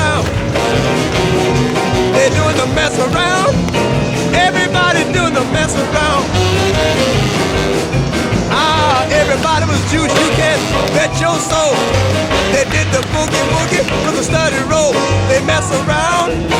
around. They're doing the mess around. Everybody doing the mess around. Ah, everybody was juice, you can bet your soul. They did the boogie woogie with a study roll. They mess around.